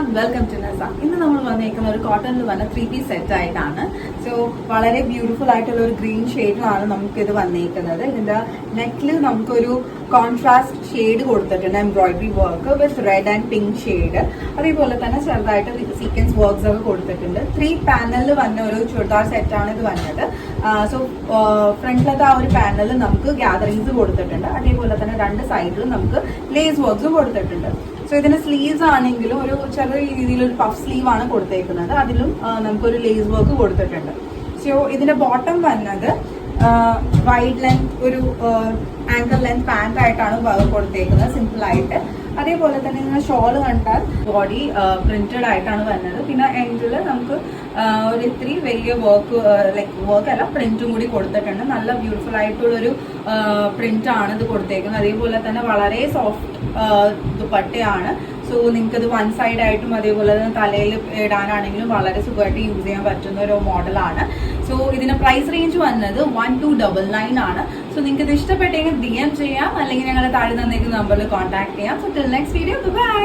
everyone, welcome to Nasa. ഇന്ന് നമ്മൾ വന്നേക്കുന്ന ഒരു കോട്ടണിൽ വന്ന 3-piece സെറ്റ് ആയിട്ടാണ്. സോ വളരെ ബ്യൂട്ടിഫുൾ ആയിട്ടുള്ള ഒരു ഗ്രീൻ ഷെയ്ഡിലാണ് നമുക്ക് ഇത് വന്നേക്കുന്നത്. ഇതിന്റെ നെക്കിൽ നമുക്കൊരു കോൺട്രാസ്റ്റ് ഷെയ്ഡ് കൊടുത്തിട്ടുണ്ട്, embroidery work with red and pink shade. അതേപോലെ തന്നെ ചെറുതായിട്ട് സീക്വൻസ് വർക്ക്സ് ഒക്കെ കൊടുത്തിട്ടുണ്ട്. 3 പാനലിൽ വന്ന ഒരു ചുരിദാർ സെറ്റാണ് ഇത് വന്നത്. സോ ഫ്രണ്ടിലത്തെ ആ ഒരു പാനലിൽ നമുക്ക് ഗ്യാതറിങ്സ് കൊടുത്തിട്ടുണ്ട്. അതേപോലെ തന്നെ 2 സൈഡിലും നമുക്ക് ലേസ് വർക്ക്സും കൊടുത്തിട്ടുണ്ട്. സോ ഇതിന്റെ സ്ലീവ്സ് ആണെങ്കിലും ഒരു ചെറിയ രീതിയിലൊരു പഫ് സ്ലീവ് ആണ് കൊടുത്തേക്കുന്നത്. അതിലും നമുക്കൊരു ലേസ് വർക്ക് കൊടുത്തിട്ടുണ്ട്. സോ ഇതിന്റെ ബോട്ടം വന്നത് വൈഡ് ലെങ്ത് ഒരു ആങ്കർ ലെങ്ത് പാന്റ് ആയിട്ടാണ് കൊടുത്തേക്കുന്നത്, സിമ്പിൾ ആയിട്ട്. അതേപോലെ തന്നെ നിങ്ങൾ ഷോൾ കണ്ടാൽ ബോഡി പ്രിന്റഡ് ആയിട്ടാണ് വരുന്നത്. പിന്നെ എൻഡിൽ നമുക്ക് ഒരു ഇത്തിരി വലിയ വർക്ക് വർക്ക് അല്ല പ്രിന്റും കൂടി കൊടുത്തിട്ടുണ്ട്. നല്ല ബ്യൂട്ടിഫുൾ ആയിട്ടുള്ളൊരു പ്രിന്റ് ആണ് ഇത് കൊടുത്തേക്കുന്നത്. അതേപോലെ തന്നെ വളരെ സോഫ്റ്റ് ദുപ്പട്ടയാണ്. സോ നിങ്ങൾക്ക് ഇത് 1 സൈഡ് ആയിട്ടും അതേപോലെ തന്നെ തലയിൽ ഇടാനാണെങ്കിലും വളരെ സുഖമായിട്ട് യൂസ് ചെയ്യാൻ പറ്റുന്ന ഒരു മോഡലാണ്. സോ ഇതിന്റെ പ്രൈസ് റേഞ്ച് വന്നത് 1299 ആണ്. സോ നിങ്ങൾക്ക് ഇത് ഇഷ്ടപ്പെട്ടെങ്കിൽ DM ചെയ്യാം, അല്ലെങ്കിൽ ഞങ്ങളുടെ താഴെ തന്നേക്കുന്ന നമ്പറിൽ കോൺടാക്ട് ചെയ്യാം. So till next video, by.